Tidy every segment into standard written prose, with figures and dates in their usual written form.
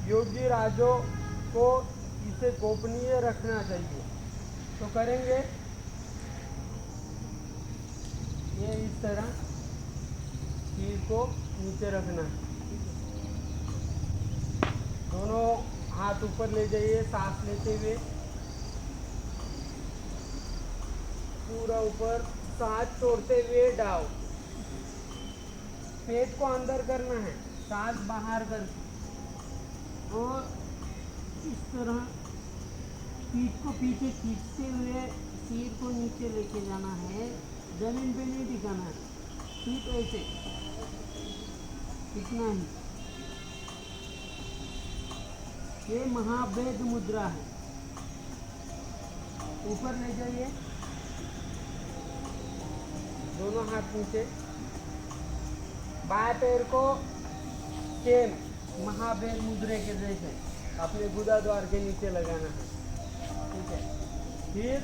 योगी राजों को इसे गोपनीय रखना चाहिए। तो करेंगे ये इस तरह सिर को नीचे रखना है। दोनों हाथ ऊपर ले जाइए, सांस लेते हुए पूरा ऊपर, सांस छोड़ते हुए डाउन। पेट को अंदर करना है, सांस बाहर कर, और इस तरह पीठ को पीछे खींचते हुए सिर को नीचे लेके जाना है, जमीन पे नहीं टिकाना है, ठीक ऐसे, इतना ही। ये महाभेद मुद्रा है। ऊपर ले जाइए, दोनों हाथ नीचे, बाएं पैर को सेम महाभेद मुद्रे के जैसे अपने गुदा द्वार के नीचे लगाना है, ठीक है। फिर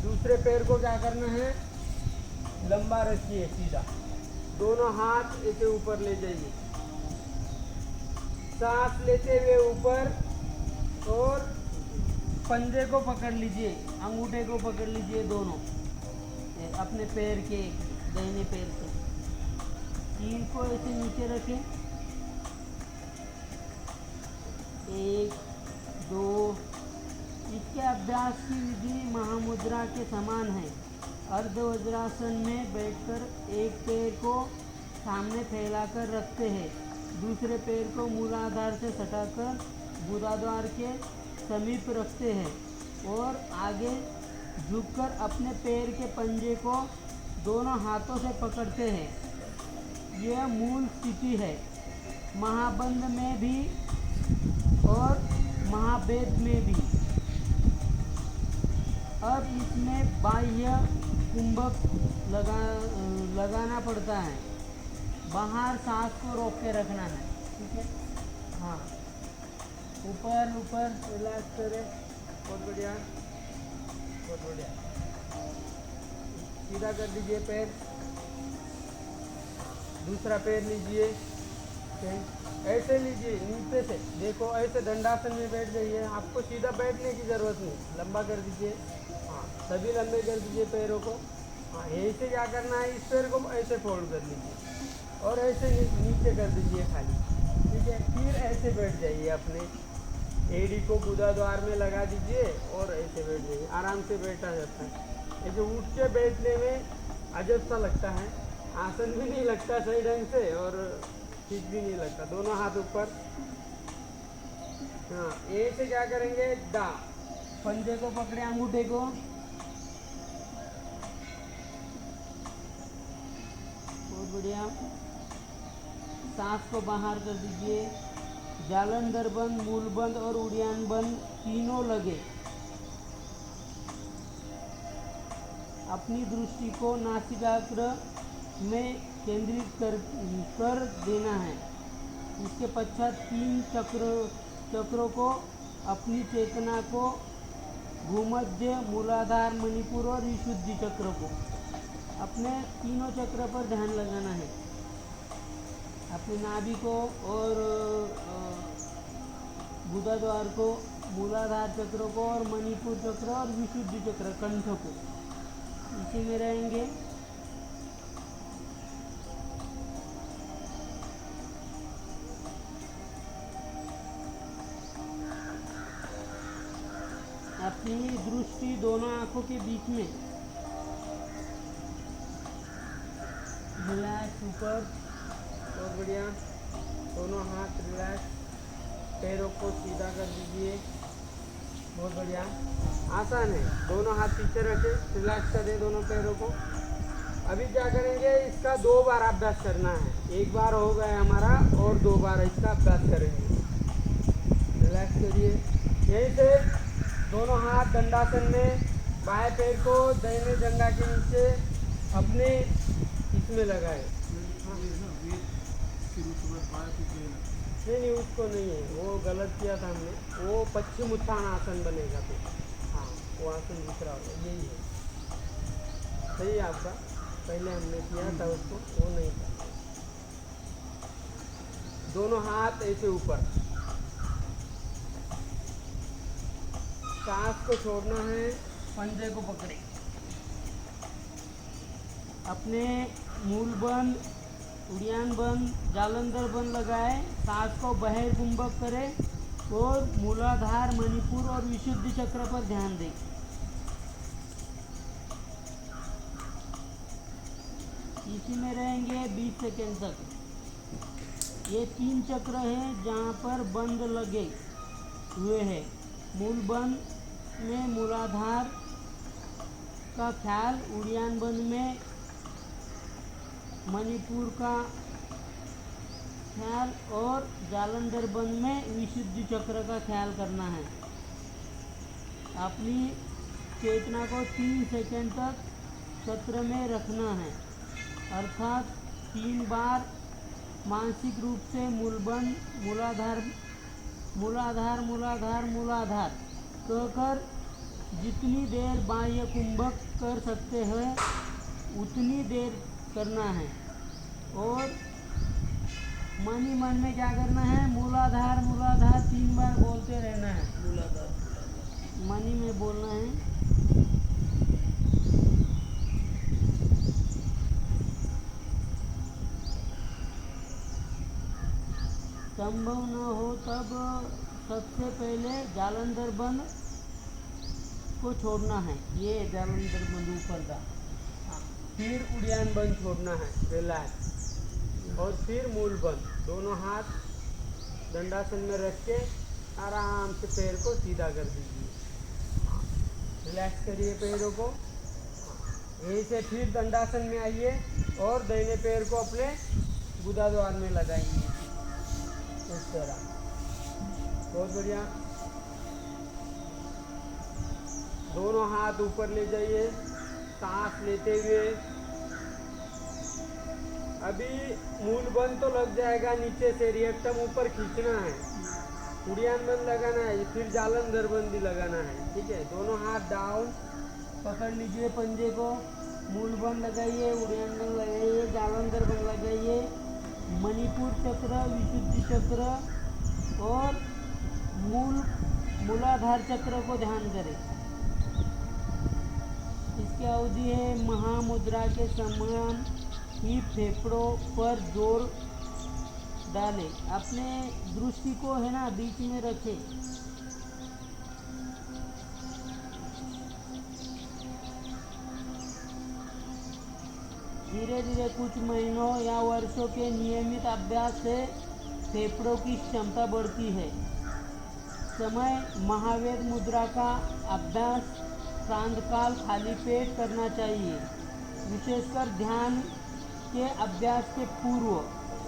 दूसरे पैर को क्या करना है, लंबा रखिए सीधा, दोनों हाथ ऐसे ऊपर ले जाइए, सांस लेते हुए ऊपर, और पंजे को पकड़ लीजिए, अंगूठे को पकड़ लीजिए दोनों अपने पैर के, दाहिने पैर से, तीन को ऐसे नीचे रखें, 1 2। इसके अभ्यास की विधि महामुद्रा के समान है। अर्ध वज्रासन में बैठकर एक पैर को सामने फैलाकर रखते हैं, दूसरे पैर को मूलाधार से सटाकर गुदाद्वार के समीप रखते हैं और आगे झुककर अपने पैर के पंजे को दोनों हाथों से पकड़ते हैं। यह मूल स्थिति है, महाबंध में भी और महाभेद में भी। अब इसमें बाह्य कुंभक लगाना पड़ता है, बाहर सांस को रोक के रखना है, ठीक है। हाँ, ऊपर ऊपर रिलैक्स करें, बहुत बढ़िया, बहुत बढ़िया। सीधा कर दीजिए पैर, दूसरा पैर लीजिए, ऐसे लीजिए नीचे से, देखो ऐसे दंडासन में बैठ जाइए, आपको सीधा बैठने की ज़रूरत नहीं, लंबा कर दीजिए, हाँ सभी लंबे कर दीजिए पैरों को। हाँ, ऐसे क्या करना है, इस पैर को ऐसे फोल्ड कर लीजिए और ऐसे नीचे कर दीजिए खाली, ठीक है। फिर ऐसे बैठ जाइए, अपने एड़ी को गुदाद्वार में लगा दीजिए और ऐसे बैठ जाइए, आराम से बैठा जाता है। ऐसे उठ के बैठने में अजब सा लगता है, आसन भी नहीं लगता सही ढंग से और ठीक भी नहीं लगता। दोनों हाथ ऊपर, हाँ ऐसे क्या करेंगे, दा पंजे को पकड़े, अंगूठे को, बहुत बढ़िया, सांस को बाहर कर दीजिए, जालंधर बंद, मूल बंद और उड़ियान बंद तीनों लगे। अपनी दृष्टि को नासिकाग्र में केंद्रित कर देना है। इसके पश्चात 3 चक्रों को, अपनी चेतना को, भूमध्य, मूलाधार, मणिपुर और विशुद्धि चक्र को, अपने तीनों चक्र पर ध्यान लगाना है। अपने नाभि को और गुदाद्वार को, मूलाधार चक्र को और मणिपुर चक्र और विशुद्धि चक्र कंठ को, इसी में रहेंगे। अपनी दृष्टि दोनों आंखों के बीच में, रिलैक्स ऊपर, बहुत बढ़िया, दोनों हाथ रिलैक्स, पैरों को सीधा कर दीजिए, बहुत बढ़िया, आसान है। दोनों हाथ पीछे रखे, रिलैक्स कर दे दोनों पैरों को। अभी क्या करेंगे, इसका 2 बार अभ्यास करना है, एक बार हो गया हमारा और 2 बार इसका अभ्यास करेंगे। रिलैक्स करिए, यहीं से दोनों हाथ दंडासन में, बाएं पैर को दाहिने जंघा के नीचे अपने इसमें लगाए। नहीं उसको नहीं है, वो गलत किया था हमने, वो पश्चिम उत्थान आसन बनेगा। तो हाँ, वो आसन दूसरा होगा, यही है, सही है आपका, पहले हमने किया था उसको, वो नहीं था। दोनों हाथ ऐसे ऊपर, सांस को छोड़ना है, पंजे को पकड़े, अपने मूल बंद, उड़ियान बंद, जालंधर बंद लगाए, सांस को बहिर्कुंभक करें और मूलाधार, मणिपुर और विशुद्धि चक्र पर ध्यान दें। इसी में रहेंगे 20 सेकेंड तक। ये 3 चक्र हैं जहाँ पर बंद लगे हुए हैं। मूल बंद में मूलाधार का ख्याल, उड़ियान बंद में मणिपुर का ख्याल और जालंधर बंद में विशुद्धि चक्र का ख्याल करना है। अपनी चेतना को 3 सेकेंड तक चक्र में रखना है, अर्थात 3 बार मानसिक रूप से मूलबंद, मूलाधार मूलाधार मूलाधार मूलाधार कहकर जितनी देर बाह्य कुंभक कर सकते हैं उतनी देर करना है। और मन ही मन में क्या करना है, मूलाधार मूलाधार 3 बार बोलते रहना है। मूलाधार मन ही में बोलना है। संभव न हो तब सबसे पहले जालंधर बंद को छोड़ना है। ये जालंधर बंद ऊपर का, फिर उड़ियान बंद छोड़ना है, रिलैक्स, और फिर मूल बंद। दोनों हाथ दंडासन में रख के आराम से पैर को सीधा कर दीजिए। रिलैक्स करिए पैरों को। यहीं से फिर दंडासन में आइए और दाहिने पैर को अपने गुदा द्वार में लगाइए, इस तरह। बहुत बढ़िया। दोनों हाथ ऊपर ले जाइए, सांस लेते हुए। अभी मूल बंद तो लग जाएगा, नीचे से रिएक्टम ऊपर खींचना है, उड़ियान बंद लगाना है, फिर जालंधर बंद भी लगाना है। ठीक है, दोनों हाथ डाउन पकड़ लीजिए पंजे को, मूल बंद लगाइए, उड़ियान बंद लगाइए, जालंधर बंद लगाइए, मणिपुर चक्र, विशुद्धि चक्र और मूलाधार चक्र को ध्यान करें। इसकी अवधि है महामुद्रा के समान ही फेफड़ों पर जोर डालें। अपने दृष्टि को है ना बीच में रखें। धीरे धीरे कुछ महीनों या वर्षों के नियमित अभ्यास से फेफड़ों की क्षमता बढ़ती है। समय महावेद मुद्रा का अभ्यास प्रातःकाल खाली पेट करना चाहिए, विशेषकर ध्यान के अभ्यास के पूर्व।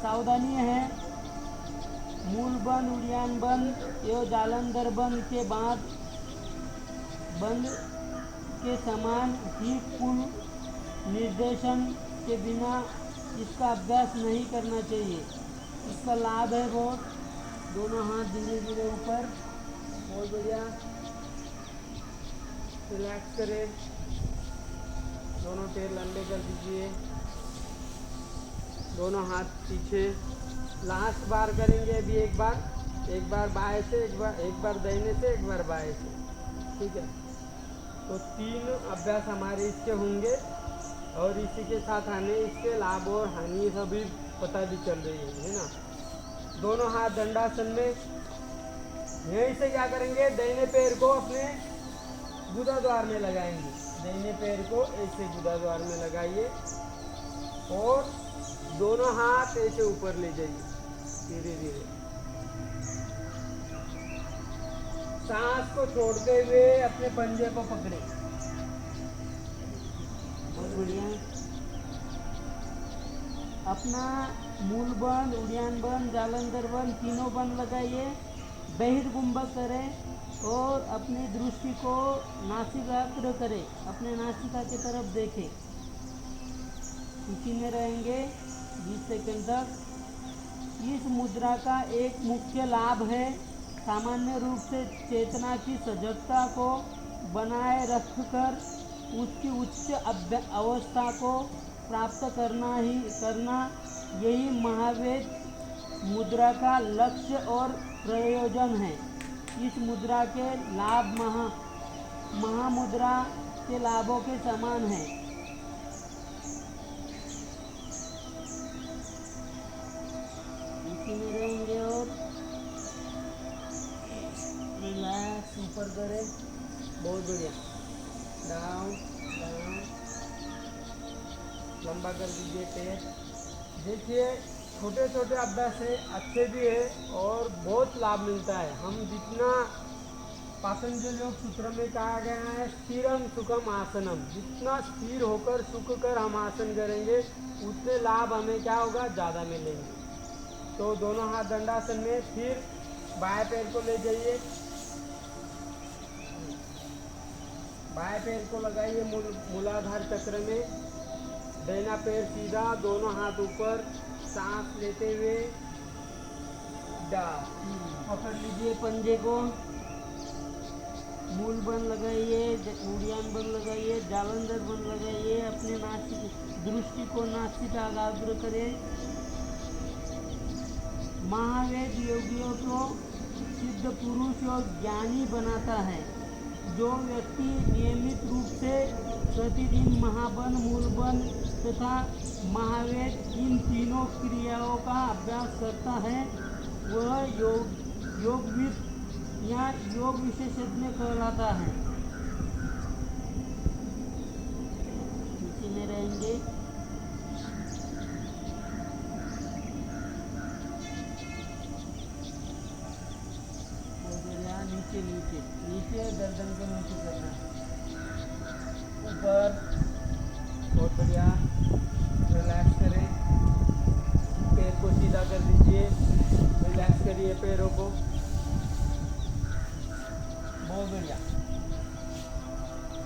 सावधानी है, मूल बंद, उड़ियान बंद एवं जालंधर बंद के बाद बंद के समान ही कुल निर्देशन के बिना इसका अभ्यास नहीं करना चाहिए। इसका लाभ है बहुत। दोनों हाथ धीरे धीरे ऊपर, बहुत बढ़िया। रिलैक्स करें, दोनों पैर लंबे कर दीजिए, दोनों हाथ पीछे। लास्ट बार करेंगे अभी, एक बार बाएं से, एक बार दाहिने से, एक बार बाएं से। ठीक है, तो 3 अभ्यास हमारे इसके होंगे और इसी के साथ हमें इसके लाभ और हानि सभी पता भी चल रही है ना। दोनों हाथ दंडासन में। यहीं से क्या करेंगे, दाहिने पैर को अपने गुदा द्वार में लगाएंगे। दाहिने पैर को ऐसे गुदा द्वार में लगाइए और दोनों हाथ ऐसे ऊपर ले जाइए धीरे धीरे। सांस को छोड़ते हुए अपने पंजे को पकड़े। बहुत बढ़िया। अपना मूल बंद, उड़ियान बंद, जालंधर बंद तीनों बंद लगाइए, बहिर्कुंभक करें और अपनी दृष्टि को नासिकाग्र करें, अपने नासिका की तरफ देखें। इसी में रहेंगे 20 सेकंड तक। इस मुद्रा का एक मुख्य लाभ है सामान्य रूप से चेतना की सजगता को बनाए रखकर उसकी उच्च अवस्था को प्राप्त करना। यही महावेद मुद्रा का लक्ष्य और प्रयोजन है। इस मुद्रा के लाभ महामुद्रा के लाभों के समान है। इसी में रहेंगे और रिलैक्स, ऊपर करें, बहुत बढ़िया, डाउन डाउन, लंबा कर दीजिए पैर। देखिए छोटे छोटे अभ्यास है, अच्छे भी है और बहुत लाभ मिलता है। हम जितना पातंजलि योग सूत्र में कहा गया है स्थिरम सुखम आसनम, जितना स्थिर होकर सुख कर हम आसन करेंगे उतने लाभ हमें क्या होगा, ज़्यादा मिलेंगे। तो दोनों हाथ दंडासन में, फिर बाएं पैर को ले जाइए, बाएं पैर को लगाइए मूलाधार चक्र में, दाहिना पैर सीधा, दोनों हाथ ऊपर, सांस लेते हुए डाल, पकड़ लीजिए पंजे को, मूल बंद लगाइए, उड़ियान बंद लगाइए, जालंधर बंद लगाइए, अपने नासिक दृष्टि को नासिका एकाग्र करें। महावेद योगियों को सिद्ध पुरुष और ज्ञानी बनाता है। जो व्यक्ति नियमित रूप से प्रतिदिन महाबन, मूलबन तथा महावेद इन तीनों क्रियाओं का अभ्यास करता है वह योगविद या योग विशेषज्ञ कहलाता है। इसी में रहेंगे। नीचे नीचे नीचे गर्दन को नीचे करना है, ऊपर, बहुत बढ़िया, रिलैक्स करें, पैर को सीधा कर दीजिए, रिलैक्स करिए पैरों को, बहुत बढ़िया।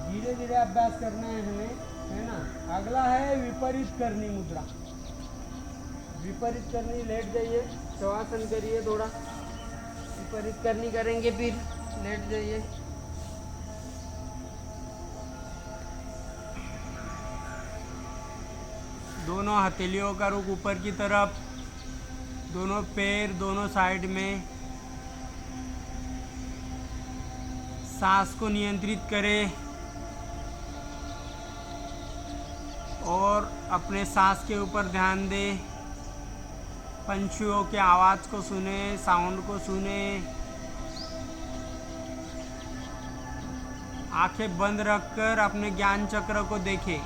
धीरे धीरे अभ्यास करना है हमें, है ना। अगला है विपरीत करनी मुद्रा। विपरीत करनी, लेट जाइए, शवासन करिए, थोड़ा विपरीत करनी करेंगे, फिर लेट जाइए। दोनों हथेलियों का रुख ऊपर की तरफ, दोनों पैर दोनों साइड में, सांस को नियंत्रित करें और अपने सांस के ऊपर ध्यान दें। पंछियों के आवाज़ को सुने, साउंड को सुने, आंखें बंद रखकर अपने ज्ञान चक्र को देखें।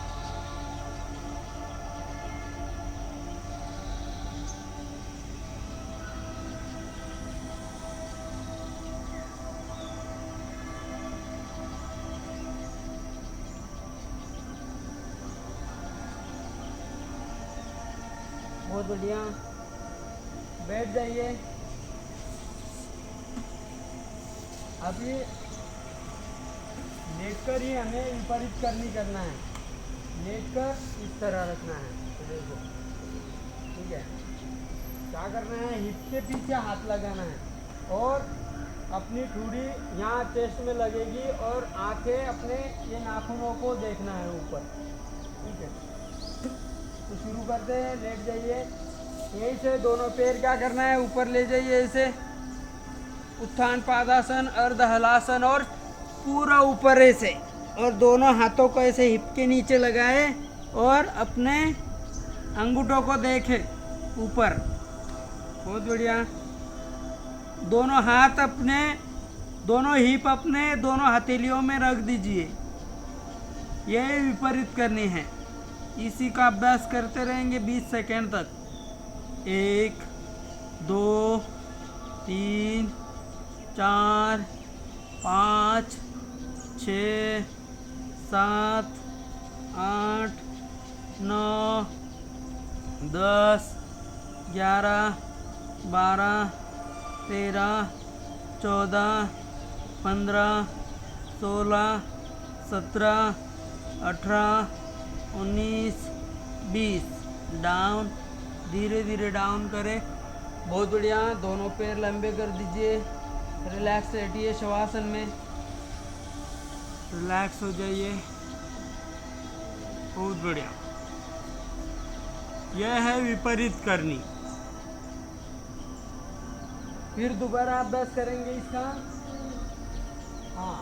बहुत बढ़िया, बैठ जाइए। अभी लेटकर ही हमें विपरीत करनी करना है, लेटकर इस तरह रखना है, तो देखो, ठीक है। क्या करना है, हिप के पीछे हाथ लगाना है और अपनी ठुड़ी यहाँ चेस्ट में लगेगी और आंखें अपने ये नाखूनों को देखना है ऊपर, ठीक है। तो शुरू करते हैं, लेट जाइए। यहीं से दोनों पैर क्या करना है, ऊपर ले जाइए, ऐसे उत्थान पादासन, अर्ध हलासन और पूरा ऊपर ऐसे, और दोनों हाथों को ऐसे हिप के नीचे लगाए और अपने अंगूठों को देखें ऊपर। बहुत बढ़िया। दोनों हाथ अपने, दोनों हिप अपने दोनों हथेलियों में रख दीजिए। यह विपरीत करनी है। इसी का अभ्यास करते रहेंगे 20 सेकेंड तक। 1 2 3 4 5 6 7 8 9 10 11 12 13 14 15 16 17 18 19 20। डाउन, धीरे धीरे डाउन करें। बहुत बढ़िया। दोनों पैर लंबे कर दीजिए, रिलैक्स बैठिए शवासन में, रिलैक्स हो जाइए। बहुत बढ़िया। यह है विपरीत करनी। फिर दोबारा अभ्यास करेंगे इसका। हाँ,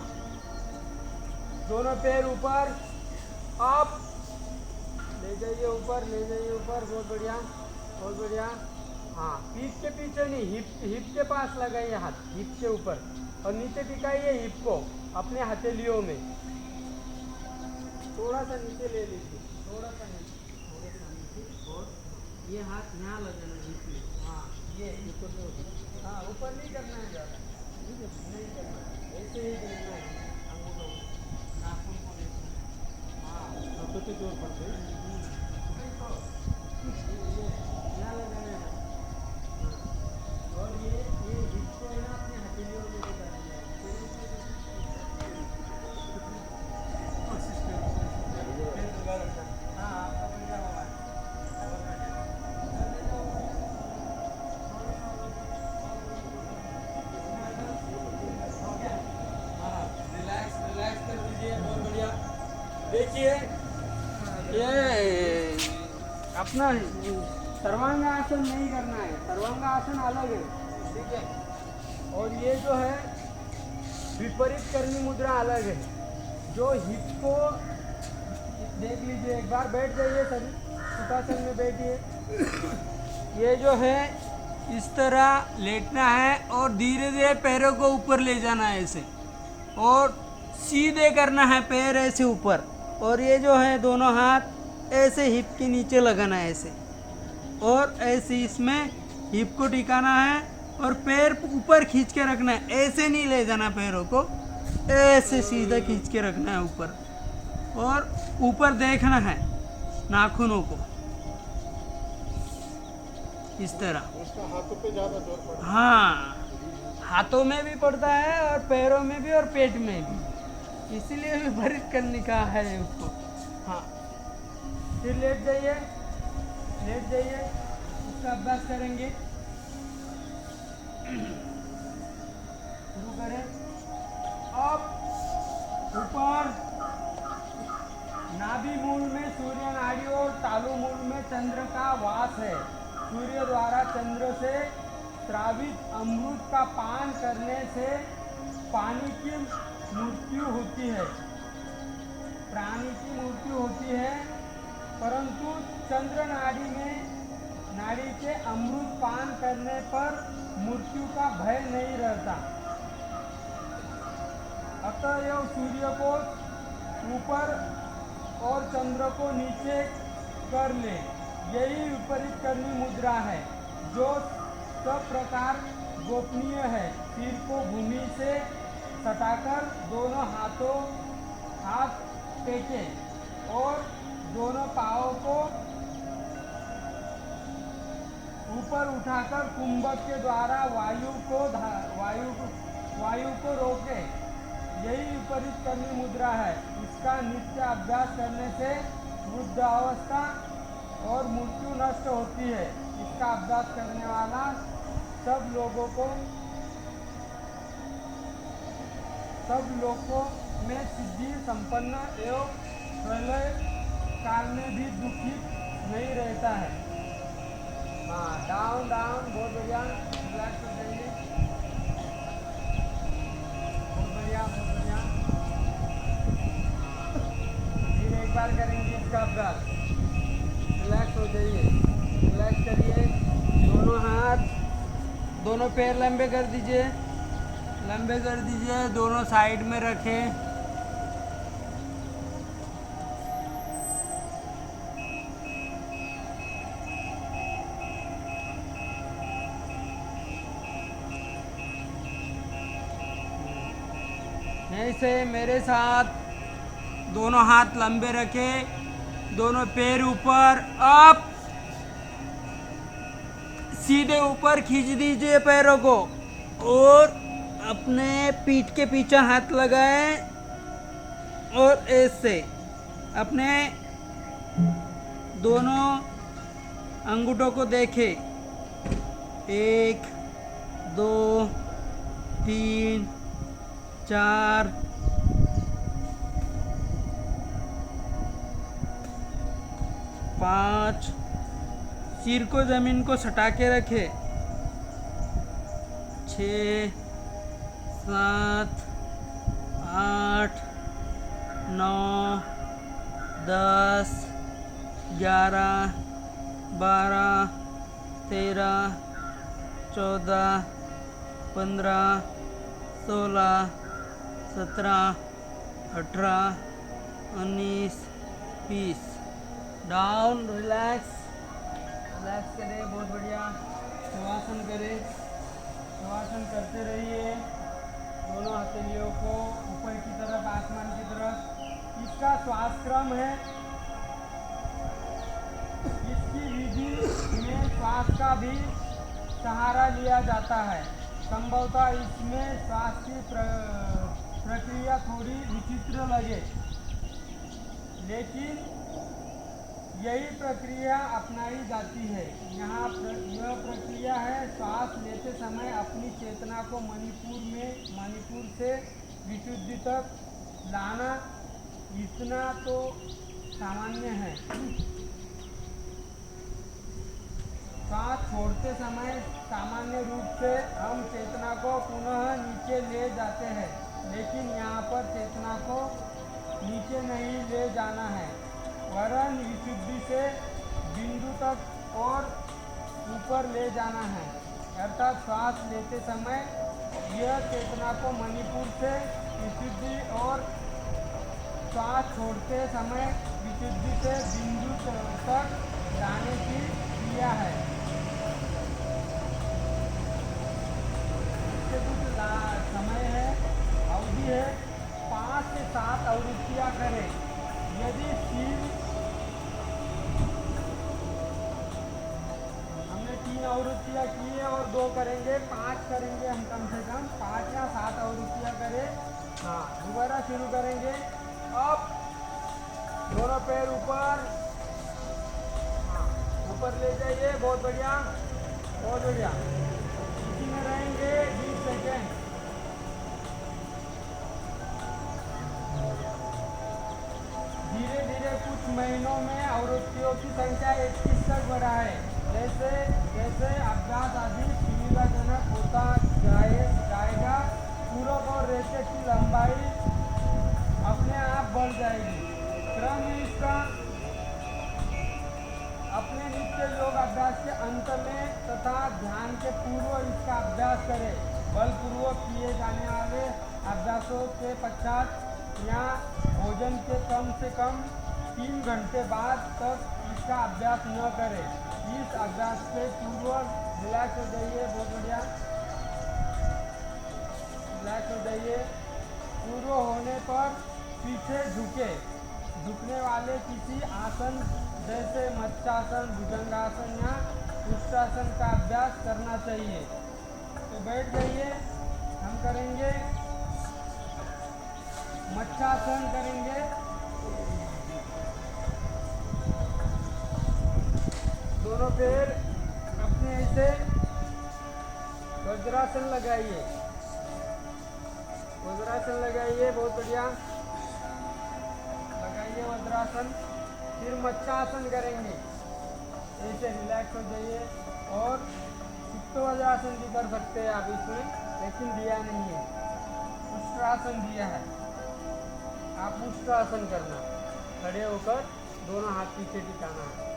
दोनों पैर ऊपर, अप, ले जाइए ऊपर, ले जाइए ऊपर, बहुत बढ़िया, बहुत बढ़िया। हाँ, पीठ के पीछे नहीं, हिप के पास लगाइए हाथ, हिप के ऊपर, और नीचे टिकाइए हिप को अपने हथेलियों में, थोड़ा सा नीचे ले लीजिए, थोड़ा सा नीचे, और ये हाथ यहाँ लगाना हिप में। हाँ, ये ऊपर से ऊपर, हाँ ऊपर नहीं करना है ज़्यादा, ठीक है, नहीं करना है, ऐसे ही देखना है अंगूठों को, नाखून को देखना है। हाँ, तो जोर पड़ते हैं, यहाँ लगाना है। हाँ, और ये हिप को है ना अपने हथेलियों में बता दिया है। हाँ, आपका बढ़िया होगा। हाँ, रिलैक्स रिलैक्स कर दीजिए, बहुत बढ़िया। देखिए ये अपना सर्वांग आसन नहीं करना है, सर्वांग आसन अलग है, ठीक है। और ये जो है विपरीत करनी मुद्रा अलग है, जो हिप को देख लीजिए, एक बार बैठ जाइए सभी, सुखासन में बैठिए। ये जो है इस तरह लेटना है और धीरे धीरे पैरों को ऊपर ले जाना है ऐसे, और सीधे करना है पैर ऐसे ऊपर, और ये जो है दोनों हाथ ऐसे हिप के नीचे लगाना है ऐसे, और ऐसे इसमें हिप को टिकाना है और पैर ऊपर खींच के रखना है, ऐसे नहीं ले जाना पैरों को, ऐसे सीधा खींच के रखना है ऊपर, और ऊपर देखना है नाखूनों को इस तरह। उसका हाथों पे ज़्यादा जोर पड़ता है। हाँ, हाथों में भी पड़ता है और पैरों में भी और पेट में भी, इसीलिए विपरीत करने का है उसको। हाँ, फिर लेट जाइए, लेट जाइए, उसका अभ्यास करेंगे। शुरू करें, अब ऊपर नाभि मूल में सूर्य नाड़ी और तालु मूल में चंद्र का वास है। सूर्य द्वारा चंद्र से स्रावित अमृत का पान करने से पानी की मृत्यु होती है, प्राणी की मृत्यु होती है, परंतु चंद्र नाड़ी के अमृत पान करने पर मृत्यु का भय नहीं रहता। अतएव सूर्य को ऊपर और चंद्र को नीचे कर ले, यही विपरीत करनी मुद्रा है, जो सब प्रकार गोपनीय है। सिर को भूमि से सटाकर दोनों हाथ टेके और दोनों पाँवों को ऊपर उठाकर कुंभक के द्वारा वायु को रोके, यही विपरीत करनी मुद्रा है। इसका नित्य अभ्यास करने से वृद्धावस्था और मृत्यु नष्ट होती है। इसका अभ्यास करने वाला सब लोगों में सिद्धि संपन्न एवं प्रलय काल में भी दुखित नहीं रहता है। हाँ, डाउन डाउन, बहुत बढ़िया, रिलैक्स हो जाइए, बहुत बढ़िया, बहुत बढ़िया। फिर एक बार करेंगे इसका अभ्यास, रिलैक्स हो जाइए, रिलैक्स करिए, दोनों हाथ, दोनों पैर लंबे कर दीजिए, लंबे कर दीजिए, दोनों साइड में रखें। ऐसे मेरे साथ दोनों हाथ लंबे रखें, दोनों पैर ऊपर, अप, सीधे ऊपर खींच दीजिए पैरों को, और अपने पीठ के पीछे हाथ लगाएं और ऐसे अपने दोनों अंगूठों को देखें, 1 2 3 4 5, सिर को जमीन को सटा के रखे, 6 7 8 9, 10, 11, 12, 13, 14, 15, 16, 17, 18, 19, 20। डाउन, रिलैक्स करें, बहुत बढ़िया। शवासन करें, शवासन करते रहिए, दोनों हथेलियों को ऊपर की तरफ, आसमान की तरफ। इसका श्वास क्रम है, इसकी विधि में श्वास का भी सहारा लिया जाता है। संभवतः इसमें श्वास की प्रक्रिया थोड़ी विचित्र लगे, लेकिन यही प्रक्रिया अपनाई जाती है। यहाँ यह प्रक्रिया है, श्वास लेते समय अपनी चेतना को मणिपुर से विशुद्धि तक लाना। इतना तो सामान्य है। सांस छोड़ते समय सामान्य रूप से हम चेतना को पुनः नीचे ले जाते हैं, लेकिन यहाँ पर चेतना को नीचे नहीं ले जाना है, वरन विशुद्धि से बिंदु तक और ऊपर ले जाना है। अर्थात श्वास लेते समय यह चेतना को मणिपुर से विशुद्धि और श्वास छोड़ते समय विशुद्धि से बिंदु तक लाने की क्रिया है। इससे कुछ समय है, अवधि है, 5 से 7 आवृत्तियाँ करें। यदि हमने 3 आवृत्तियाँ की है और 2 करेंगे, 5 करेंगे हम, कम से कम 5 या 7 आवृत्तियाँ करें। हाँ, दोबारा शुरू करेंगे। अब दोनों पैर ऊपर, हाँ, ऊपर ले जाइए, बहुत बढ़िया, बहुत बढ़िया। इसी में रहेंगे 20 सेकेंड। धीरे धीरे कुछ महीनों में आवृत्तियों की संख्या 21 तक बढ़ाए। जैसे जैसे अभ्यास अधिक सुविधाजनक होता जाएगा, पूरक और रेचे की लंबाई अपने आप बढ़ जाएगी। क्रम इसका अपने नित्य योग अभ्यास के अंत में तथा ध्यान के पूर्व इसका अभ्यास करें। बलपूर्वक किए जाने वाले अभ्यासों के पश्चात या भोजन के कम से कम 3 घंटे बाद तक इसका अभ्यास न करें। इस अभ्यास से पूर्व रिलैक्स हो जाइए, बहुत बढ़िया, रिलैक्स हो जाइए। पूर्व होने पर पीछे झुकने वाले किसी आसन जैसे मत्स्यासन, भुजंगासन या उष्ट्रासन का अभ्यास करना चाहिए। तो बैठ जाइए, हम करेंगे मत्स्यासन करेंगे। दोनों पैर अपने ऐसे वज्रासन लगाइए, वज्रासन लगाइए, बहुत बढ़िया, लगाइए वज्रासन। फिर मत्स्यासन करेंगे, ऐसे रिलैक्स हो जाइए। और सुप्त वज्रासन भी कर सकते हैं आप इसमें, लेकिन दिया नहीं है, उष्ट्रासन दिया है। आप उष्ट्रासन करना, खड़े होकर दोनों हाथ पीछे टिकाना है।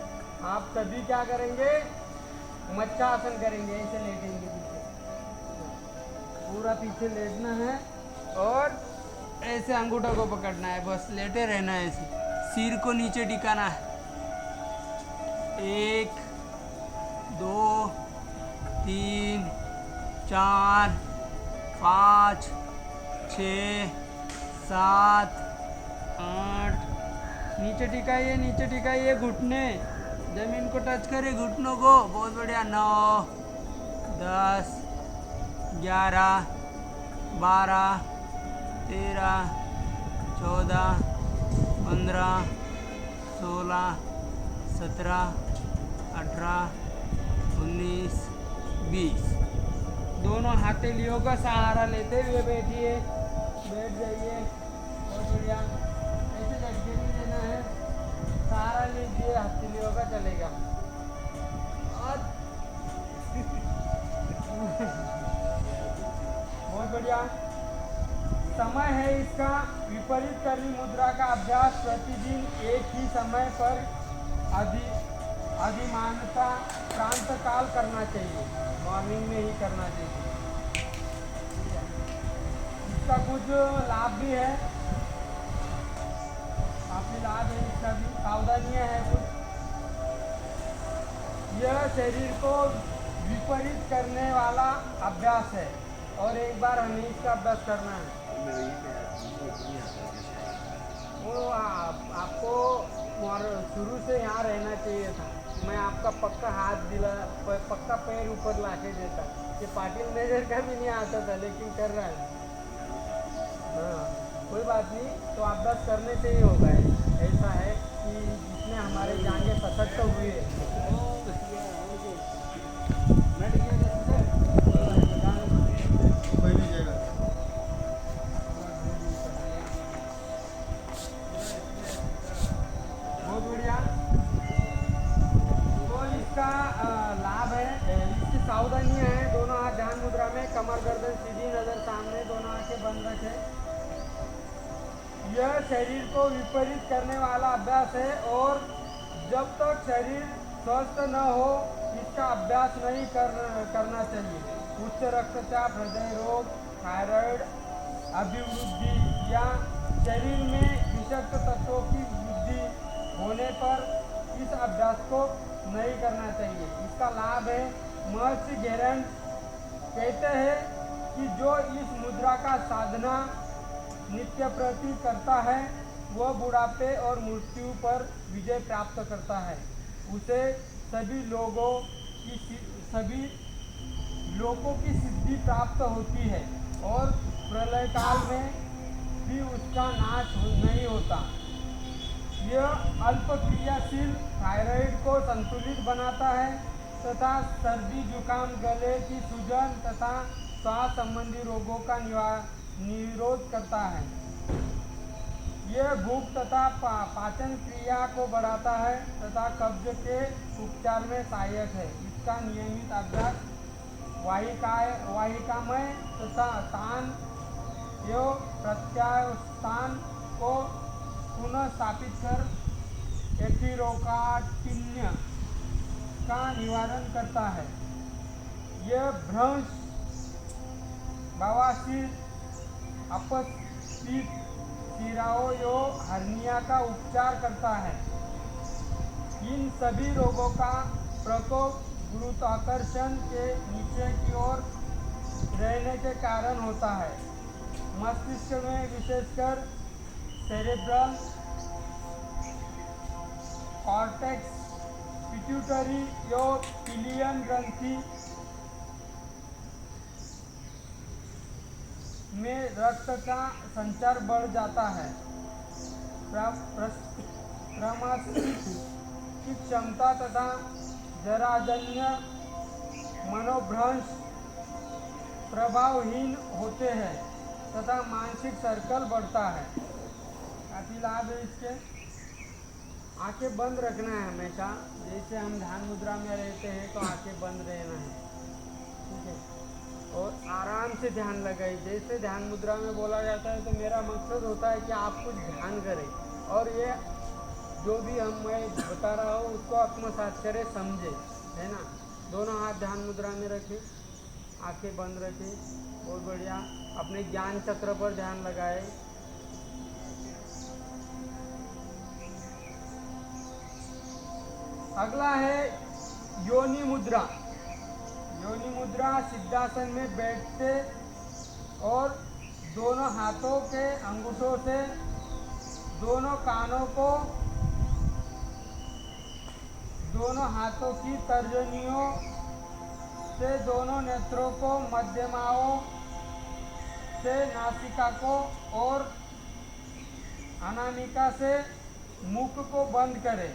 आप सभी क्या करेंगे, मत्स्यासन करेंगे, ऐसे लेटेंगे पीछे, पूरा पीछे लेटना है और ऐसे अंगूठों को पकड़ना है, बस लेटे रहना है। ऐसे सिर को नीचे टिकाना है। 1, 2, 3, 4, 5, 6, 7, 8। नीचे टिकाइए, घुटने जमीन को टच करे, घुटनों को, बहुत बढ़िया। 9, 10, 11, 12, 13, 14, 15, 16, 17, 18, 19, 20। दोनों हथेलियों का सहारा लेते हुए बैठिए, बैठ जाइए, बहुत बढ़िया। ऐसे झटके नहीं देना है, सहारा लीजिए, हथेलियों का चलेगा। और बहुत बढ़िया, समय है इसका विपरीत करनी मुद्रा का अभ्यास प्रतिदिन एक ही समय पर अधिमानता प्रांत काल करना चाहिए, मॉर्निंग में ही करना चाहिए। इसका कुछ लाभ भी है, काफी लाभ है इसका भी, सावधानियां है कुछ। यह शरीर को विपरीत करने वाला अभ्यास है और एक बार हमें इसका अभ्यास करना है। वो आपको शुरू से यहाँ रहना चाहिए था। मैं आपका पक्का हाथ दिला, पक्का पैर ऊपर लाके देता। ये पाटिल मेजर का भी नहीं आता था, लेकिन कर रहा है। हाँ, कोई बात नहीं, तो अभ्यास करने से ही होगा। ऐसा है कि जिसमें हमारे जांघें सशक्त हुई है। बहुत बढ़िया। तो इसका लाभ है, इसकी सावधानियां हैं। दोनों हाथ ध्यान मुद्रा में, कमर गर्दन सीधी, नजर सामने, दोनों आंखें बंद रखें। यह शरीर को विपरीत करने वाला अभ्यास है और जब तक शरीर स्वस्थ न हो इसका अभ्यास नहीं करना चाहिए। उच्च रक्तचाप, हृदय रोग, थायराइड अभिवृद्धि या शरीर में विषाक्त तत्वों की वृद्धि होने पर इस अभ्यास को नहीं करना चाहिए। इसका लाभ है, महर्षि गैरंट कहते हैं कि जो इस मुद्रा का साधना नित्य प्रति करता है वह बुढ़ापे और मृत्यु पर विजय प्राप्त करता है। उसे सभी लोगों की सिद्धि प्राप्त होती है और प्रलय काल में भी उसका नाश नहीं होता। यह अल्प क्रियाशील थायराइड को संतुलित बनाता है तथा सर्दी, जुकाम, गले की सूजन तथा श्वास संबंधी रोगों का निरोध करता है। यह भूख तथा पाचन क्रिया को बढ़ाता है तथा कब्ज के उपचार में सहायक है। इसका नियमित अभ्यास वाहिकामय तथा स्थान एवं प्रत्यास्थान को पुनः स्थापित कर एथिरोकाटिन्य का निवारण करता है। यह भ्रंश, बवासीर, अपस्फीत, शिराओं एवं हर्निया का उपचार करता है। इन सभी रोगों का प्रकोप गुरुत्वाकर्षण के नीचे की ओर रहने के कारण होता है। मस्तिष्क में विशेषकर सेरेब्रल कॉर्टेक्स, पिट्यूटरी एवं पिलियन ग्रंथि में रक्त का संचार बढ़ जाता है। प्रमास्थित की क्षमता तथा जराजन्य मनोभ्रंश प्रभावहीन होते हैं तथा मानसिक सर्कल बढ़ता है। काफी लाभ है इसके। आंखें बंद रखना है हमेशा, जैसे हम ध्यान मुद्रा में रहते हैं तो आंखें बंद रहना है, ठीक है। और आराम से ध्यान लगाइए। जैसे ध्यान मुद्रा में बोला जाता है तो मेरा मकसद होता है कि आप कुछ ध्यान करें और ये जो भी मैं बता रहा हूँ उसको आत्मसात करें, समझे, है ना। दोनों हाथ ध्यान मुद्रा में रखें, आंखें बंद रखें। बहुत बढ़िया। अपने ज्ञान चक्र पर ध्यान लगाए। अगला है योनि मुद्रा। योनि मुद्रा सिद्धासन में बैठते और दोनों हाथों के अंगूठों से दोनों कानों को, दोनों हाथों की तर्जनियों से दोनों नेत्रों को, मध्यमाओं से नासिका को और अनामिका से मुख को बंद करें।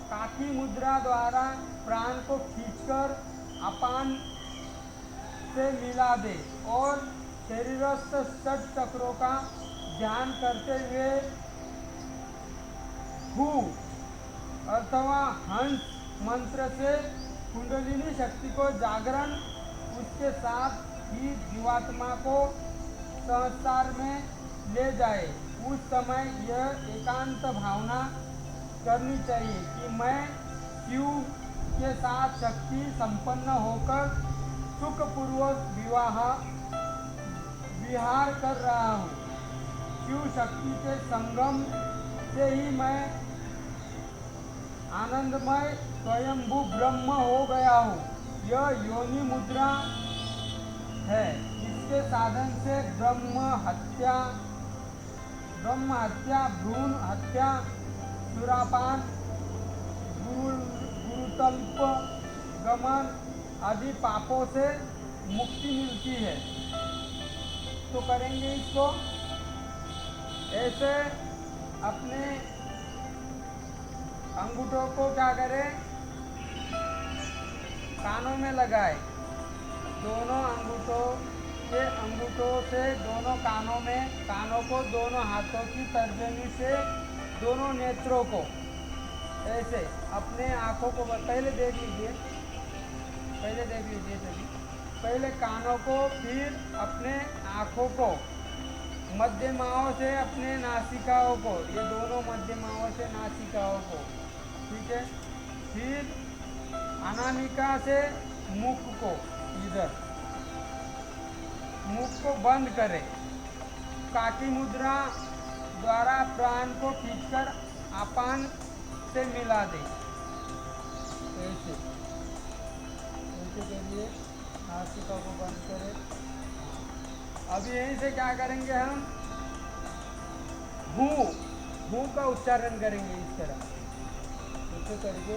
काकी मुद्रा द्वारा प्राण को खींचकर अपान से मिला दे और शरीरस्थ षट चक्रों का ध्यान करते हुए हु अथवा हंस मंत्र से कुंडलिनी शक्ति को जागरण, उसके साथ ही जीवात्मा को संसार में ले जाए, उस समय यह एकांत भावना करनी चाहिए कि मैं शिव के साथ शक्ति संपन्न होकर सुखपूर्वक विहार कर रहा हूँ। शिव शक्ति के संगम से ही मैं आनंदमय स्वयंभू ब्रह्म हो गया हूँ। यह योनि मुद्रा है। इसके साधन से ब्रह्म हत्या, भ्रूण हत्या, सुरापान, गुरुतल्प गमन आदि पापों से मुक्ति मिलती है। तो करेंगे इसको ऐसे, अपने अंगूठों को क्या करें, कानों में लगाए, दोनों अंगूठों से दोनों कानों में, कानों को दोनों हाथों की तर्जनी से दोनों नेत्रों को ऐसे, अपने आँखों को पहले देख लीजिए सभी, पहले कानों को, फिर अपने आँखों को, मध्यमाओं से अपने नासिकाओं को, ये दोनों मध्यमाओं से नासिकाओं को, ठीक है। फिर अनामिका से मुख को, इधर मुख को बंद करें। काकी मुद्रा द्वारा प्राण को खींचकर अपान से मिला दें। ऐसे करिए, नासिका को बंद करें। अब यहीं से क्या करेंगे हम, हूँ का उच्चारण करेंगे इस तरह, ऐसे करके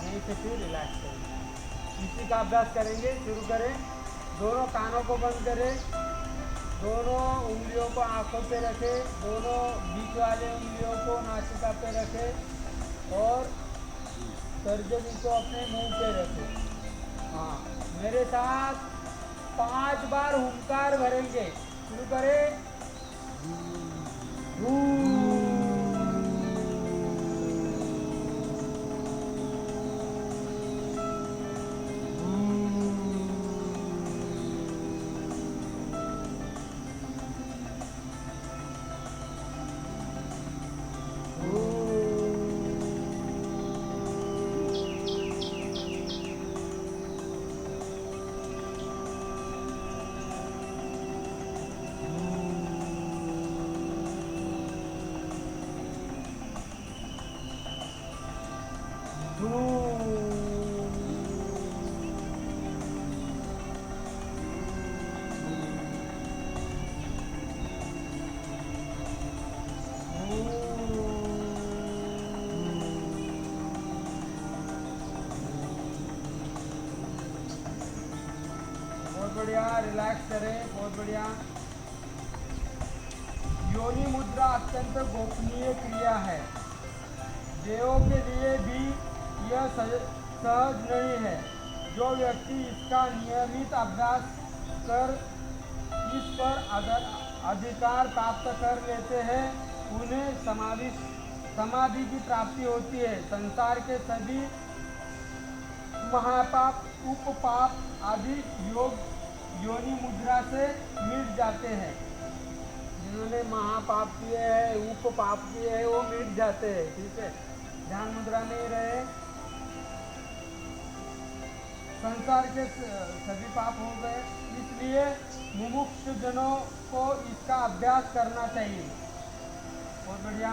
यहीं से फिर रिलैक्स करेंगे। इसी का अभ्यास करेंगे। शुरू करें। दोनों कानों को बंद करें, दोनों उंगलियों को आंखों पे रखें, दोनों बीच वाले उंगलियों को नासिका पे रखें और तर्जनी को अपने मुंह पे रखें। हाँ, मेरे साथ 5 बार हुंकार भरेंगे। शुरू करें। बढ़िया, रिलैक्स करें। बहुत बढ़िया। योनि मुद्रा अत्यंत गोपनीय क्रिया है। देवों के लिए भी यह सहज नहीं है। जो व्यक्ति इसका नियमित अभ्यास कर इस पर अधिकार प्राप्त कर लेते हैं, उन्हें समाधि की प्राप्ति होती है। संसार के सभी महापाप, उपपाप आदि योनि मुद्रा से मिट जाते हैं। जिन्होंने महापाप किए हैं, उपपाप किए हैं, वो मिट जाते हैं। ठीक है, ध्यान मुद्रा में ही रहे। संसार के सभी पाप हो गए, इसलिए मुमुक्षु जनों को इसका अभ्यास करना चाहिए। बहुत बढ़िया।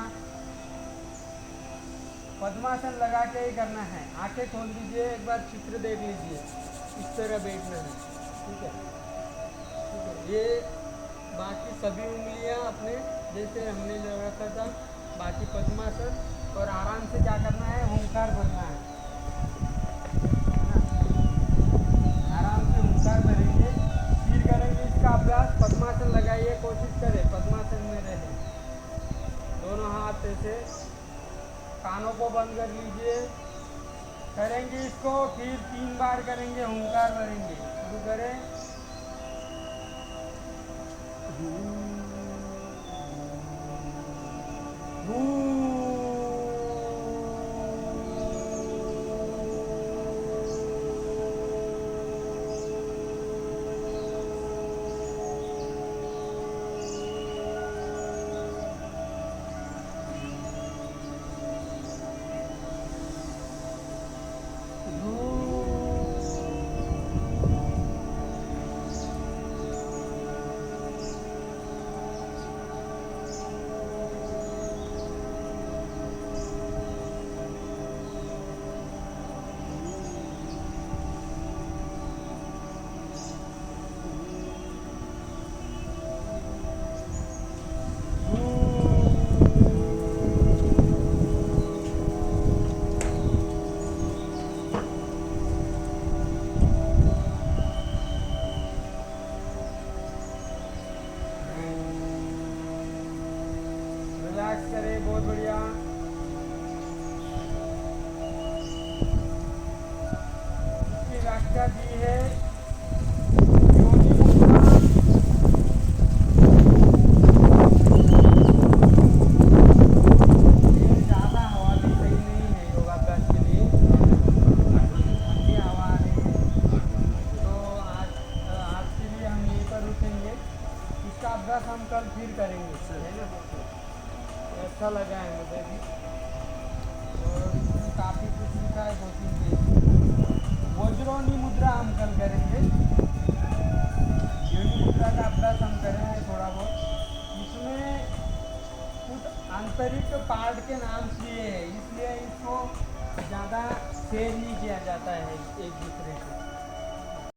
पद्मासन लगा के ही करना है। आंखें खोल दीजिए, एक बार चित्र देख लीजिए। इस तरह बैठना है। ठीक है, ठीक है। ये बाकी सभी उंगलियां अपने जैसे हमने रखा था, बाकी पद्मासन, और आराम से क्या करना है, ओंकार बोलना है। आराम से ओंकार भरेंगे, फिर करेंगे इसका अभ्यास। पद्मासन लगाइए, कोशिश करें पद्मासन में रहे। दोनों हाथ ऐसे, कानों को बंद कर लीजिए। करेंगे इसको, फिर 3 बार करेंगे, ओंकार भरेंगे। शुरू करें। रिलैक्स करें, बहुत बढ़िया। इसकी व्याख्या दी है योनि मुद्रा। ये ज़्यादा हवा भी सही नहीं है योगाभ्यास के लिए, ठंडी हवा आ रही है, तो आज के लिए हम यहीं पर रुकेंगे। इसका अभ्यास हम कल फिर करेंगे, है ना। अच्छा लगा है मुझे भी, और इसमें काफ़ी कुछ लिखा है, 2-3 पेज। वज्रोनी मुद्रा हम कल करेंगे, योनि मुद्रा का अभ्यास हम करेंगे थोड़ा बहुत। इसमें कुछ आंतरिक पार्ट के नाम लिए है, इसलिए इसको ज़्यादा शेयर नहीं किया जाता है एक दूसरे से।